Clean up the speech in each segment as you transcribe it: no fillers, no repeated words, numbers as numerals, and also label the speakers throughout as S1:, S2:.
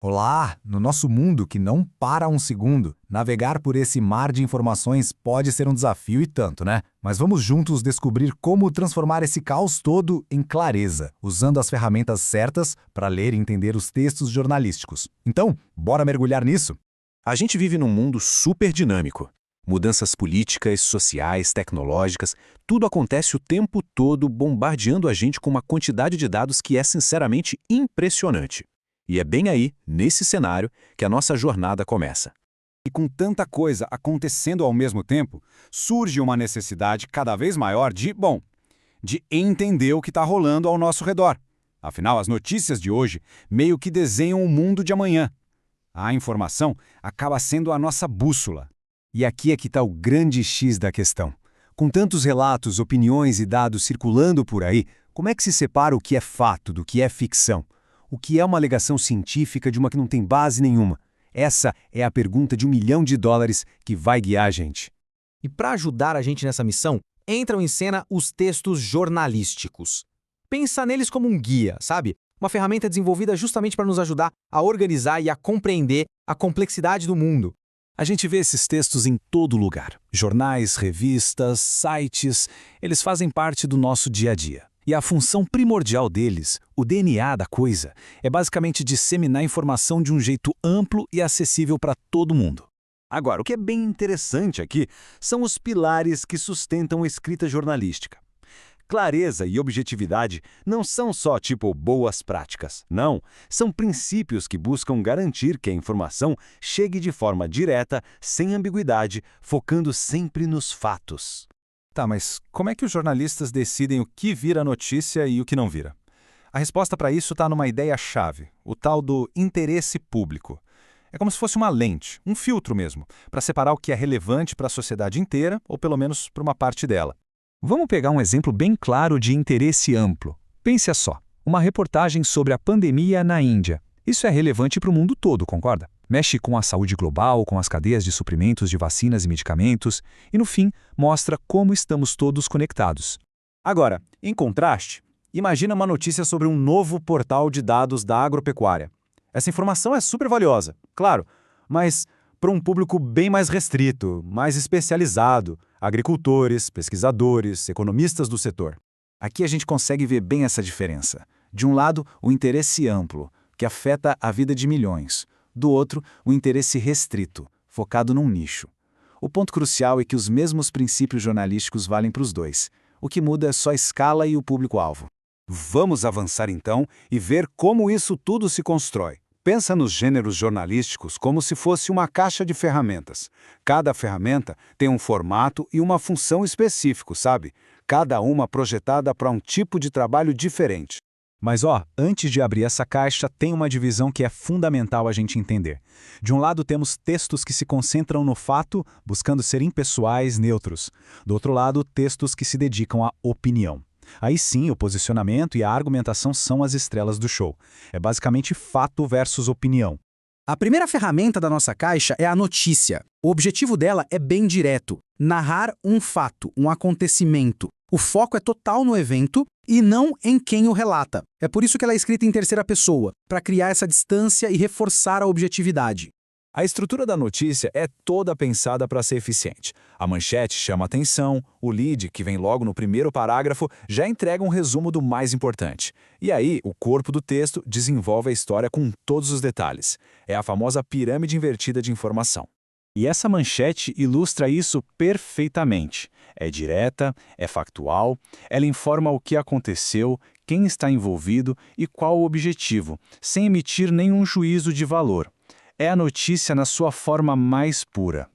S1: Olá! No nosso mundo que não para um segundo, navegar por esse mar de informações pode ser um desafio e tanto, né? Mas vamos juntos descobrir como transformar esse caos todo em clareza, usando as ferramentas certas para ler e entender os textos jornalísticos. Então, bora mergulhar nisso?
S2: A gente vive num mundo super dinâmico. Mudanças políticas, sociais, tecnológicas, tudo acontece o tempo todo bombardeando a gente com uma quantidade de dados que é sinceramente impressionante. E é bem aí, nesse cenário, que a nossa jornada começa.
S3: E com tanta coisa acontecendo ao mesmo tempo, surge uma necessidade cada vez maior de entender o que está rolando ao nosso redor. Afinal, as notícias de hoje meio que desenham o mundo de amanhã. A informação acaba sendo a nossa bússola.
S4: E aqui é que está o grande X da questão. Com tantos relatos, opiniões e dados circulando por aí, como é que se separa o que é fato do que é ficção? O que é uma alegação científica de uma que não tem base nenhuma? Essa é a pergunta de $1 milhão que vai guiar a gente.
S5: E para ajudar a gente nessa missão, entram em cena os textos jornalísticos. Pensa neles como um guia, sabe? Uma ferramenta desenvolvida justamente para nos ajudar a organizar e a compreender a complexidade do mundo.
S2: A gente vê esses textos em todo lugar. Jornais, revistas, sites, eles fazem parte do nosso dia a dia. E a função primordial deles, o DNA da coisa, é basicamente disseminar informação de um jeito amplo e acessível para todo mundo.
S4: Agora, o que é bem interessante aqui são os pilares que sustentam a escrita jornalística. Clareza e objetividade não são só tipo boas práticas, não. São princípios que buscam garantir que a informação chegue de forma direta, sem ambiguidade, focando sempre nos fatos.
S3: Tá, mas como é que os jornalistas decidem o que vira notícia e o que não vira? A resposta para isso está numa ideia-chave, o tal do interesse público. É como se fosse uma lente, um filtro mesmo, para separar o que é relevante para a sociedade inteira, ou pelo menos para uma parte dela.
S2: Vamos pegar um exemplo bem claro de interesse amplo. Pense só, uma reportagem sobre a pandemia na Índia. Isso é relevante para o mundo todo, concorda? Mexe com a saúde global, com as cadeias de suprimentos de vacinas e medicamentos, e no fim, mostra como estamos todos conectados.
S3: Agora, em contraste, imagina uma notícia sobre um novo portal de dados da agropecuária. Essa informação é super valiosa, claro, mas para um público bem mais restrito, mais especializado, agricultores, pesquisadores, economistas do setor. Aqui a gente consegue ver bem essa diferença. De um lado, o interesse amplo, que afeta a vida de milhões. Do outro, o interesse restrito, focado num nicho. O ponto crucial é que os mesmos princípios jornalísticos valem para os dois. O que muda é só a escala e o público-alvo. Vamos avançar então e ver como isso tudo se constrói. Pensa nos gêneros jornalísticos como se fosse uma caixa de ferramentas. Cada ferramenta tem um formato e uma função específico, sabe? Cada uma projetada para um tipo de trabalho diferente.
S4: Mas antes de abrir essa caixa, tem uma divisão que é fundamental a gente entender. De um lado temos textos que se concentram no fato, buscando ser impessoais, neutros. Do outro lado, textos que se dedicam à opinião. Aí sim, o posicionamento e a argumentação são as estrelas do show. É basicamente fato versus opinião.
S5: A primeira ferramenta da nossa caixa é a notícia. O objetivo dela é bem direto: narrar um fato, um acontecimento. O foco é total no evento e não em quem o relata. É por isso que ela é escrita em terceira pessoa, para criar essa distância e reforçar a objetividade.
S2: A estrutura da notícia é toda pensada para ser eficiente. A manchete chama atenção, o lead, que vem logo no primeiro parágrafo, já entrega um resumo do mais importante. E aí, o corpo do texto desenvolve a história com todos os detalhes. É a famosa pirâmide invertida de informação.
S4: E essa manchete ilustra isso perfeitamente. É direta, é factual, ela informa o que aconteceu, quem está envolvido e qual o objetivo, sem emitir nenhum juízo de valor. É a notícia na sua forma mais pura.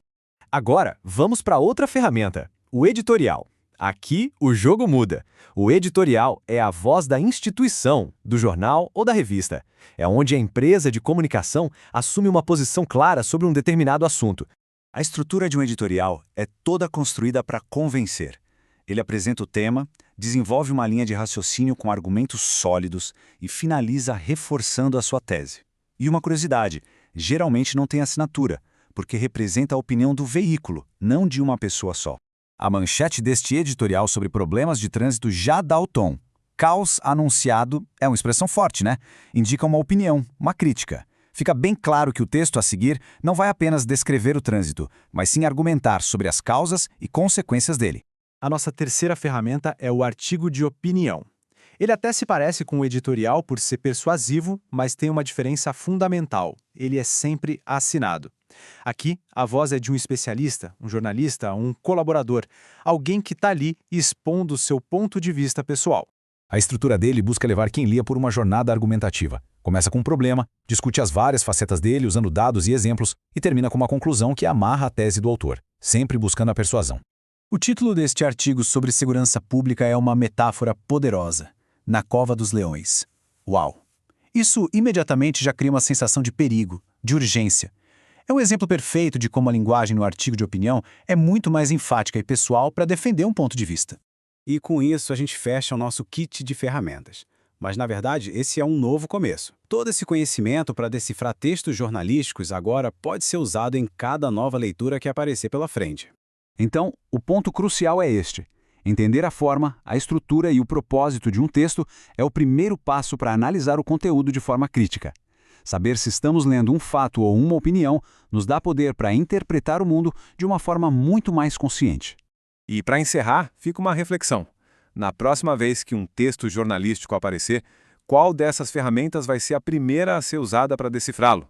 S6: Agora, vamos para outra ferramenta, o editorial. Aqui, o jogo muda. O editorial é a voz da instituição, do jornal ou da revista. É onde a empresa de comunicação assume uma posição clara sobre um determinado assunto.
S3: A estrutura de um editorial é toda construída para convencer. Ele apresenta o tema, desenvolve uma linha de raciocínio com argumentos sólidos e finaliza reforçando a sua tese. E uma curiosidade, geralmente não tem assinatura, porque representa a opinião do veículo, não de uma pessoa só. A manchete deste editorial sobre problemas de trânsito já dá o tom. Caos anunciado é uma expressão forte, né? Indica uma opinião, uma crítica.
S4: Fica bem claro que o texto a seguir não vai apenas descrever o trânsito, mas sim argumentar sobre as causas e consequências dele.
S3: A nossa terceira ferramenta é o artigo de opinião. Ele até se parece com o editorial por ser persuasivo, mas tem uma diferença fundamental. Ele é sempre assinado. Aqui, a voz é de um especialista, um jornalista, um colaborador, alguém que está ali expondo o seu ponto de vista pessoal.
S4: A estrutura dele busca levar quem lia por uma jornada argumentativa. Começa com um problema, discute as várias facetas dele usando dados e exemplos e termina com uma conclusão que amarra a tese do autor, sempre buscando a persuasão.
S5: O título deste artigo sobre segurança pública é uma metáfora poderosa. Na cova dos leões. Uau! Isso imediatamente já cria uma sensação de perigo, de urgência. É um exemplo perfeito de como a linguagem no artigo de opinião é muito mais enfática e pessoal para defender um ponto de vista.
S7: E com isso a gente fecha o nosso kit de ferramentas. Mas, na verdade, esse é um novo começo. Todo esse conhecimento para decifrar textos jornalísticos agora pode ser usado em cada nova leitura que aparecer pela frente.
S4: Então, o ponto crucial é este. Entender a forma, a estrutura e o propósito de um texto é o primeiro passo para analisar o conteúdo de forma crítica. Saber se estamos lendo um fato ou uma opinião nos dá poder para interpretar o mundo de uma forma muito mais consciente.
S6: E para encerrar, fica uma reflexão. Na próxima vez que um texto jornalístico aparecer, qual dessas ferramentas vai ser a primeira a ser usada para decifrá-lo?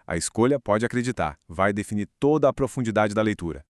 S6: A escolha, pode acreditar, vai definir toda a profundidade da leitura.